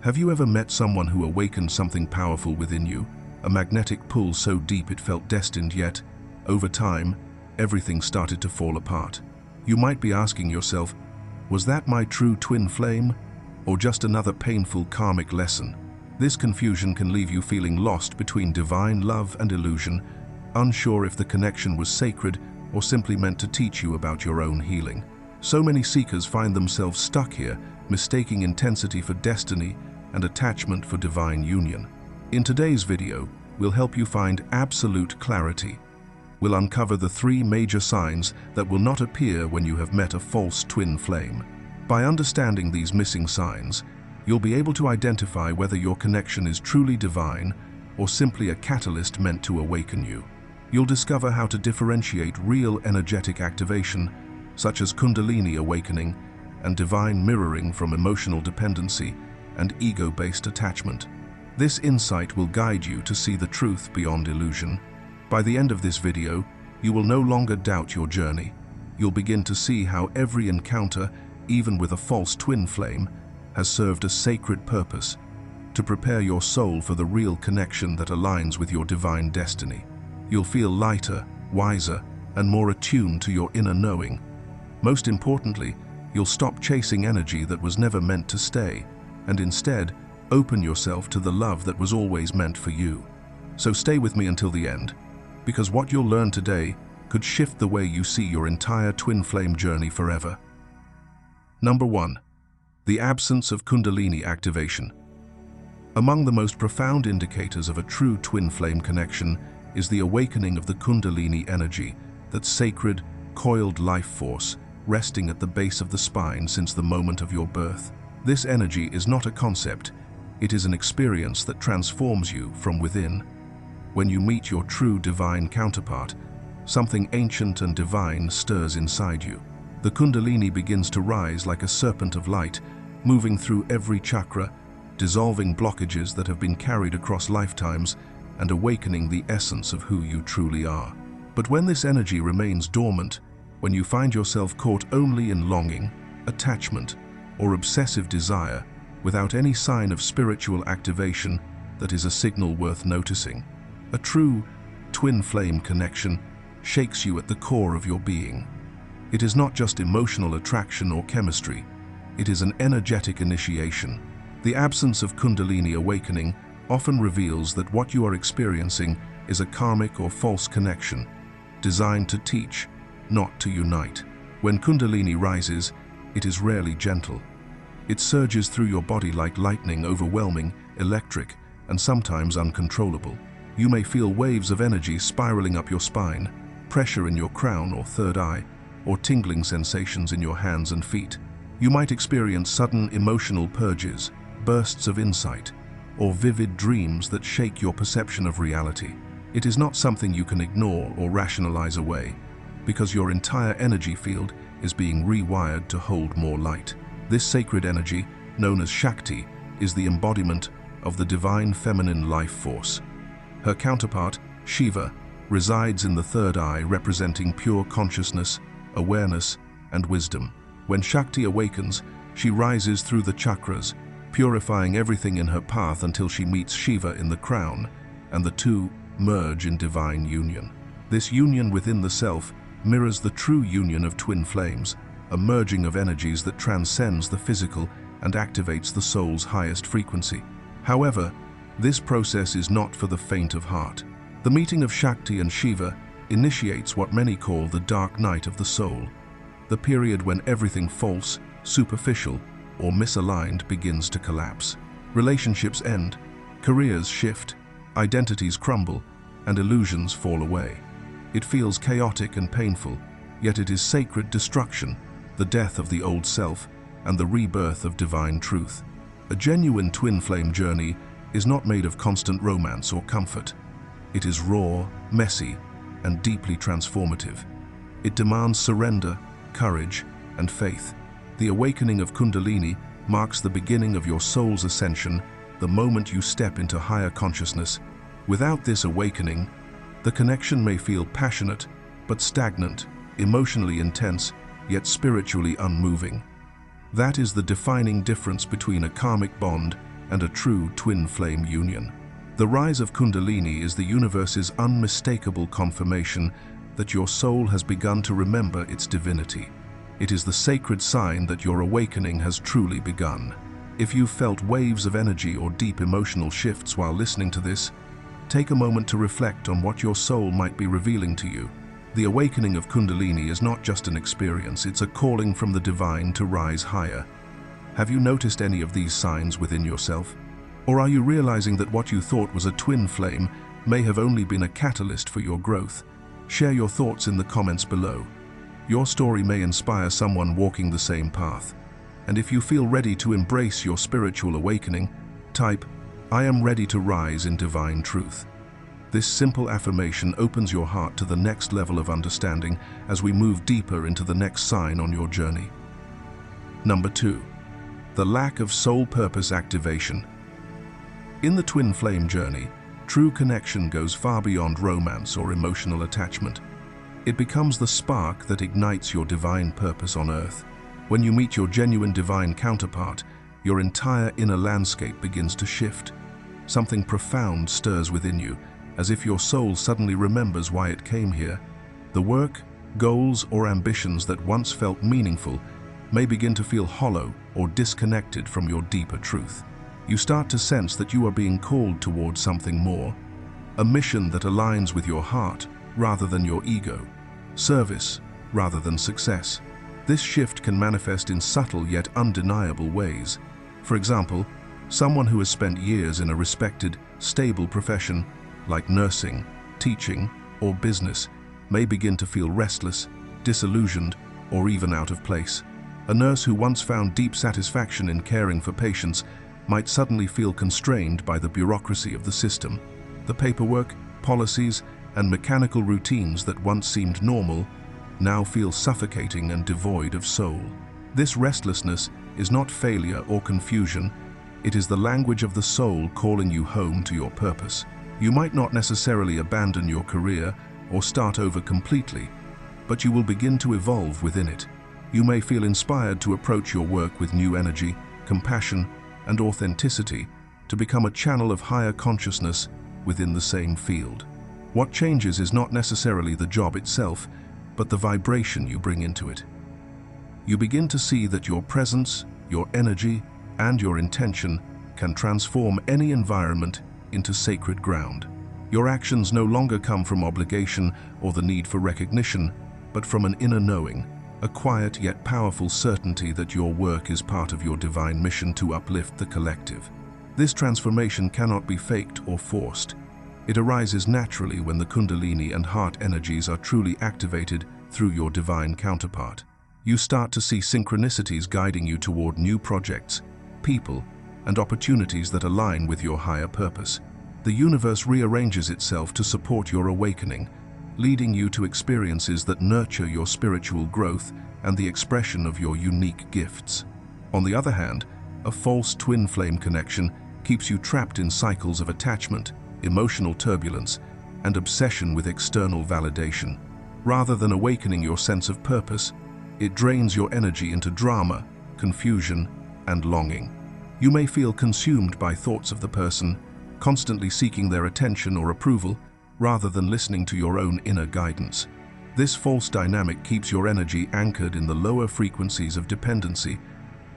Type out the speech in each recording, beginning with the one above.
Have you ever met someone who awakened something powerful within you, a magnetic pull so deep it felt destined, yet, over time, everything started to fall apart? You might be asking yourself, was that my true twin flame, or just another painful karmic lesson? This confusion can leave you feeling lost between divine love and illusion, unsure if the connection was sacred or simply meant to teach you about your own healing. So many seekers find themselves stuck here, mistaking intensity for destiny and attachment for divine union. In today's video, we'll help you find absolute clarity. We'll uncover the 3 major signs that will not appear when you have met a false twin flame. By understanding these missing signs, you'll be able to identify whether your connection is truly divine or simply a catalyst meant to awaken you. You'll discover how to differentiate real energetic activation, such as Kundalini awakening, and divine mirroring from emotional dependency and ego-based attachment. This insight will guide you to see the truth beyond illusion. By the end of this video, you will no longer doubt your journey. You'll begin to see how every encounter, even with a false twin flame, has served a sacred purpose, to prepare your soul for the real connection that aligns with your divine destiny. You'll feel lighter, wiser, and more attuned to your inner knowing. Most importantly, you'll stop chasing energy that was never meant to stay, and instead, open yourself to the love that was always meant for you. So stay with me until the end, because what you'll learn today could shift the way you see your entire twin flame journey forever. Number 1. The absence of Kundalini activation. Among the most profound indicators of a true twin flame connection is the awakening of the Kundalini energy, that sacred, coiled life force resting at the base of the spine since the moment of your birth. This energy is not a concept, it is an experience that transforms you from within. When you meet your true divine counterpart, something ancient and divine stirs inside you. The Kundalini begins to rise like a serpent of light, moving through every chakra, dissolving blockages that have been carried across lifetimes and awakening the essence of who you truly are. But when this energy remains dormant, when you find yourself caught only in longing, attachment, or obsessive desire, without any sign of spiritual activation, that is a signal worth noticing. A true twin flame connection shakes you at the core of your being. It is not just emotional attraction or chemistry, it is an energetic initiation. The absence of Kundalini awakening often reveals that what you are experiencing is a karmic or false connection, designed to teach, not to unite. When Kundalini rises, it is rarely gentle. It surges through your body like lightning, overwhelming, electric, and sometimes uncontrollable. You may feel waves of energy spiraling up your spine, pressure in your crown or third eye, or tingling sensations in your hands and feet. You might experience sudden emotional purges, bursts of insight, or vivid dreams that shake your perception of reality. It is not something you can ignore or rationalize away, because your entire energy field is being rewired to hold more light. This sacred energy, known as Shakti, is the embodiment of the divine feminine life force. Her counterpart, Shiva, resides in the third eye, representing pure consciousness, awareness, and wisdom. When Shakti awakens, she rises through the chakras, purifying everything in her path until she meets Shiva in the crown, and the two merge in divine union. This union within the self mirrors the true union of twin flames, a merging of energies that transcends the physical and activates the soul's highest frequency. However, this process is not for the faint of heart. The meeting of Shakti and Shiva initiates what many call the dark night of the soul, the period when everything false, superficial, or misaligned begins to collapse. Relationships end, careers shift, identities crumble, and illusions fall away. It feels chaotic and painful, yet it is sacred destruction, the death of the old self, and the rebirth of divine truth. A genuine twin flame journey is not made of constant romance or comfort. It is raw, messy, and deeply transformative. It demands surrender, courage, and faith. The awakening of Kundalini marks the beginning of your soul's ascension, the moment you step into higher consciousness. Without this awakening, the connection may feel passionate, but stagnant, emotionally intense, yet spiritually unmoving. That is the defining difference between a karmic bond and a true twin flame union. The rise of Kundalini is the universe's unmistakable confirmation that your soul has begun to remember its divinity. It is the sacred sign that your awakening has truly begun. If you've felt waves of energy or deep emotional shifts while listening to this, take a moment to reflect on what your soul might be revealing to you. The awakening of Kundalini is not just an experience, it's a calling from the divine to rise higher. Have you noticed any of these signs within yourself? Or are you realizing that what you thought was a twin flame may have only been a catalyst for your growth? Share your thoughts in the comments below. Your story may inspire someone walking the same path. And if you feel ready to embrace your spiritual awakening, type, "I am ready to rise in divine truth." This simple affirmation opens your heart to the next level of understanding as we move deeper into the next sign on your journey. Number 2. The lack of soul purpose activation. In the twin flame journey, true connection goes far beyond romance or emotional attachment. It becomes the spark that ignites your divine purpose on earth. When you meet your genuine divine counterpart, your entire inner landscape begins to shift. Something profound stirs within you, as if your soul suddenly remembers why it came here. The work, goals, or ambitions that once felt meaningful may begin to feel hollow or disconnected from your deeper truth. You start to sense that you are being called towards something more, a mission that aligns with your heart rather than your ego, service rather than success. This shift can manifest in subtle yet undeniable ways. For example, someone who has spent years in a respected, stable profession like nursing, teaching, or business may begin to feel restless, disillusioned, or even out of place. A nurse who once found deep satisfaction in caring for patients might suddenly feel constrained by the bureaucracy of the system. The paperwork, policies, and mechanical routines that once seemed normal now feel suffocating and devoid of soul. This restlessness is not failure or confusion, it is the language of the soul calling you home to your purpose. You might not necessarily abandon your career or start over completely, but you will begin to evolve within it. You may feel inspired to approach your work with new energy, compassion, and authenticity to become a channel of higher consciousness within the same field. What changes is not necessarily the job itself, but the vibration you bring into it. You begin to see that your presence, your energy, and your intention can transform any environment into sacred ground. Your actions no longer come from obligation or the need for recognition, but from an inner knowing, a quiet yet powerful certainty that your work is part of your divine mission to uplift the collective. This transformation cannot be faked or forced. It arises naturally when the Kundalini and heart energies are truly activated through your divine counterpart. You start to see synchronicities guiding you toward new projects, people, and opportunities that align with your higher purpose. The universe rearranges itself to support your awakening, leading you to experiences that nurture your spiritual growth and the expression of your unique gifts. On the other hand, a false twin flame connection keeps you trapped in cycles of attachment, emotional turbulence, and obsession with external validation. Rather than awakening your sense of purpose, it drains your energy into drama, confusion, and longing. You may feel consumed by thoughts of the person, constantly seeking their attention or approval, rather than listening to your own inner guidance. This false dynamic keeps your energy anchored in the lower frequencies of dependency,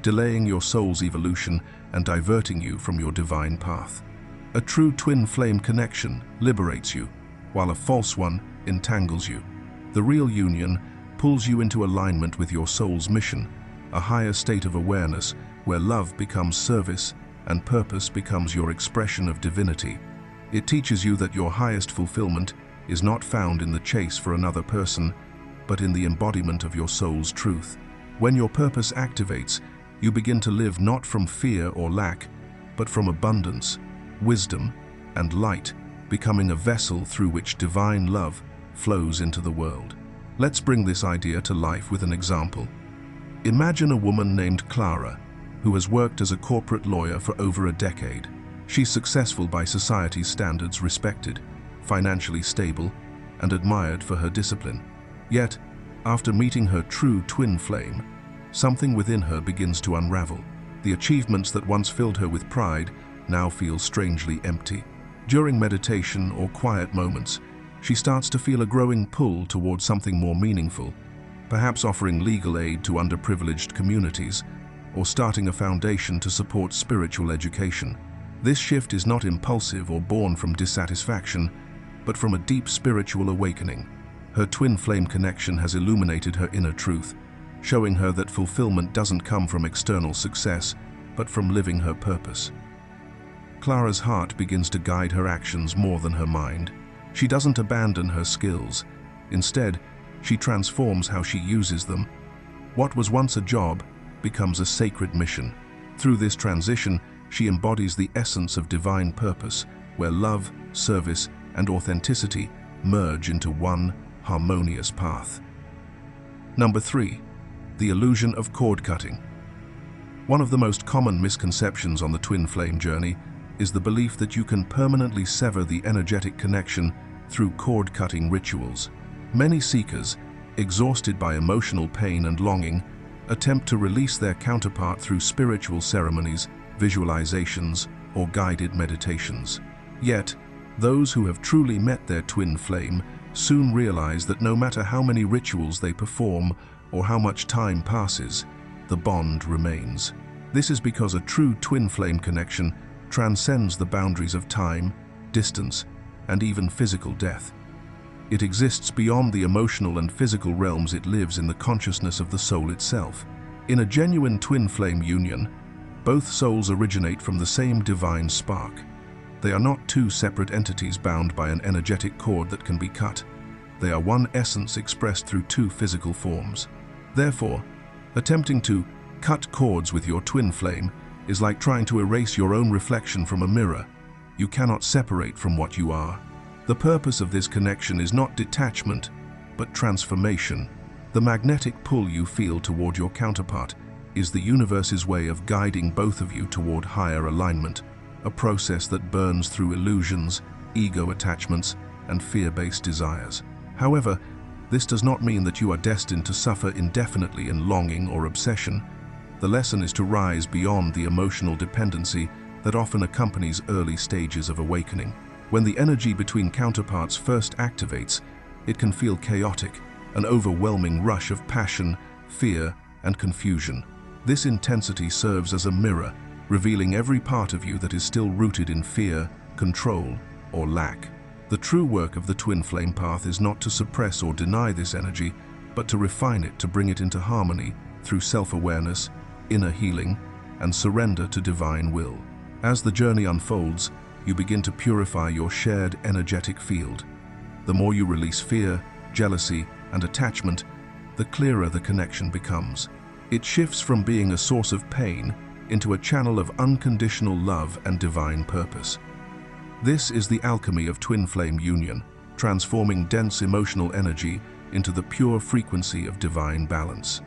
delaying your soul's evolution and diverting you from your divine path. A true twin flame connection liberates you, while a false one entangles you. The real union pulls you into alignment with your soul's mission, a higher state of awareness where love becomes service and purpose becomes your expression of divinity. It teaches you that your highest fulfillment is not found in the chase for another person, but in the embodiment of your soul's truth. When your purpose activates, you begin to live not from fear or lack, but from abundance, wisdom, and light, becoming a vessel through which divine love flows into the world. Let's bring this idea to life with an example. Imagine a woman named Clara, who has worked as a corporate lawyer for over a decade. She's successful by society's standards, respected, financially stable, and admired for her discipline. Yet, after meeting her true twin flame, something within her begins to unravel. The achievements that once filled her with pride now feel strangely empty. During meditation or quiet moments, she starts to feel a growing pull towards something more meaningful, perhaps offering legal aid to underprivileged communities or starting a foundation to support spiritual education. This shift is not impulsive or born from dissatisfaction, but from a deep spiritual awakening. Her twin flame connection has illuminated her inner truth, showing her that fulfillment doesn't come from external success, but from living her purpose. Clara's heart begins to guide her actions more than her mind. She doesn't abandon her skills. Instead, she transforms how she uses them. What was once a job becomes a sacred mission. Through this transition, she embodies the essence of divine purpose, where love, service, and authenticity merge into one harmonious path. Number 3. The illusion of cord cutting. One of the most common misconceptions on the twin flame journey is the belief that you can permanently sever the energetic connection through cord-cutting rituals. Many seekers, exhausted by emotional pain and longing, attempt to release their counterpart through spiritual ceremonies, visualizations, or guided meditations. Yet, those who have truly met their twin flame soon realize that no matter how many rituals they perform or how much time passes, the bond remains. This is because a true twin flame connection transcends the boundaries of time, distance, and even physical death. It exists beyond the emotional and physical realms. It lives in the consciousness of the soul itself. In a genuine twin flame union, both souls originate from the same divine spark. They are not two separate entities bound by an energetic cord that can be cut. They are one essence expressed through two physical forms. Therefore, attempting to cut cords with your twin flame is like trying to erase your own reflection from a mirror. You cannot separate from what you are. The purpose of this connection is not detachment, but transformation. The magnetic pull you feel toward your counterpart is the universe's way of guiding both of you toward higher alignment, a process that burns through illusions, ego attachments, and fear-based desires. However, this does not mean that you are destined to suffer indefinitely in longing or obsession. The lesson is to rise beyond the emotional dependency that often accompanies early stages of awakening. When the energy between counterparts first activates, it can feel chaotic, an overwhelming rush of passion, fear, and confusion. This intensity serves as a mirror, revealing every part of you that is still rooted in fear, control, or lack. The true work of the twin flame path is not to suppress or deny this energy, but to refine it, to bring it into harmony through self-awareness, inner healing, and surrender to divine will. As the journey unfolds, you begin to purify your shared energetic field. The more you release fear, jealousy, and attachment, the clearer the connection becomes. It shifts from being a source of pain into a channel of unconditional love and divine purpose. This is the alchemy of twin flame union, transforming dense emotional energy into the pure frequency of divine balance.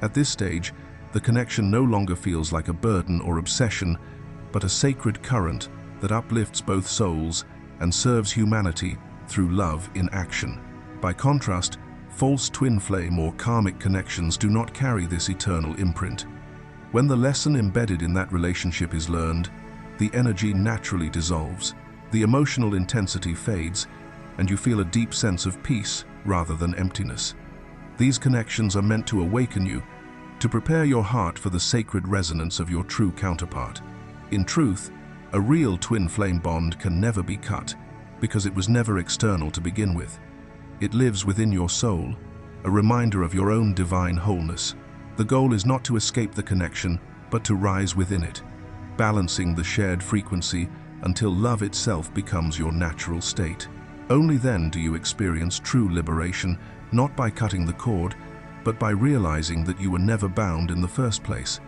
At this stage, the connection no longer feels like a burden or obsession, but a sacred current that uplifts both souls and serves humanity through love in action. By contrast, false twin flame or karmic connections do not carry this eternal imprint. When the lesson embedded in that relationship is learned, the energy naturally dissolves, the emotional intensity fades, and you feel a deep sense of peace rather than emptiness. These connections are meant to awaken you, to prepare your heart for the sacred resonance of your true counterpart. In truth, a real twin flame bond can never be cut, because it was never external to begin with. It lives within your soul, a reminder of your own divine wholeness. The goal is not to escape the connection, but to rise within it, balancing the shared frequency until love itself becomes your natural state. Only then do you experience true liberation, not by cutting the cord, but by realizing that you were never bound in the first place,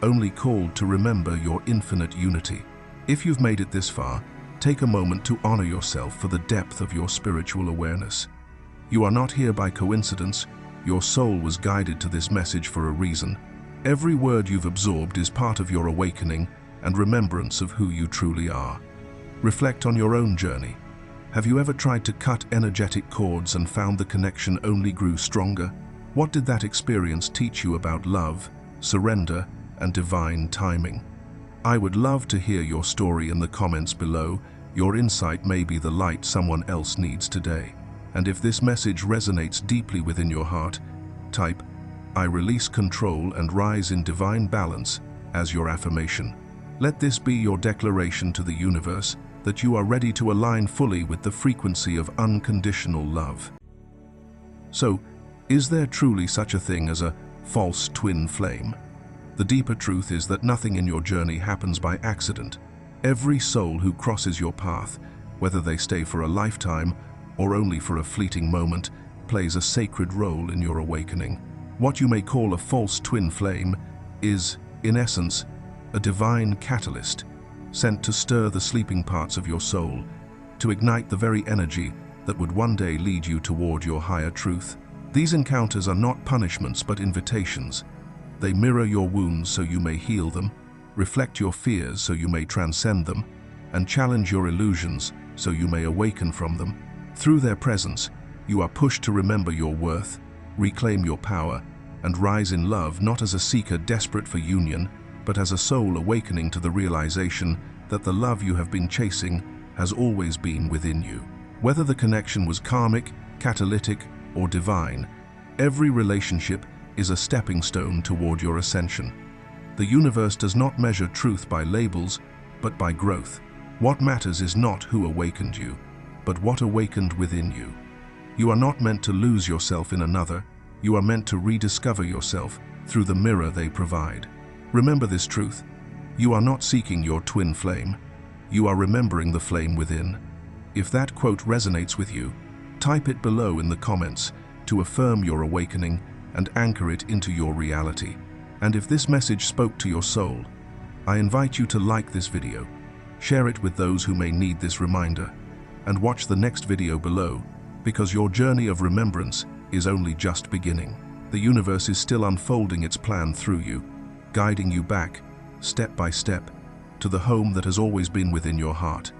only called to remember your infinite unity. If you've made it this far, take a moment to honor yourself for the depth of your spiritual awareness. You are not here by coincidence. Your soul was guided to this message for a reason. Every word you've absorbed is part of your awakening and remembrance of who you truly are. Reflect on your own journey. Have you ever tried to cut energetic cords and found the connection only grew stronger? What did that experience teach you about love, surrender, and divine timing. I would love to hear your story in the comments below. Your insight may be the light someone else needs today. And if this message resonates deeply within your heart, type, "I release control and rise in divine balance," as your affirmation. Let this be your declaration to the universe that you are ready to align fully with the frequency of unconditional love. So, is there truly such a thing as a false twin flame? The deeper truth is that nothing in your journey happens by accident. Every soul who crosses your path, whether they stay for a lifetime or only for a fleeting moment, plays a sacred role in your awakening. What you may call a false twin flame is, in essence, a divine catalyst sent to stir the sleeping parts of your soul, to ignite the very energy that would one day lead you toward your higher truth. These encounters are not punishments but invitations. They mirror your wounds so you may heal them, reflect your fears so you may transcend them, and challenge your illusions so you may awaken from them. Through their presence, you are pushed to remember your worth, reclaim your power, and rise in love, not as a seeker desperate for union, but as a soul awakening to the realization that the love you have been chasing has always been within you. Whether the connection was karmic, catalytic, or divine, every relationship is a stepping stone toward your ascension. The universe does not measure truth by labels, but by growth. What matters is not who awakened you, but what awakened within you. You are not meant to lose yourself in another. You are meant to rediscover yourself through the mirror they provide. Remember this truth. You are not seeking your twin flame. You are remembering the flame within. If that quote resonates with you, type it below in the comments to affirm your awakening and anchor it into your reality. And if this message spoke to your soul, I invite you to like this video, share it with those who may need this reminder, and watch the next video below, because your journey of remembrance is only just beginning. The universe is still unfolding its plan through you, guiding you back, step by step, to the home that has always been within your heart.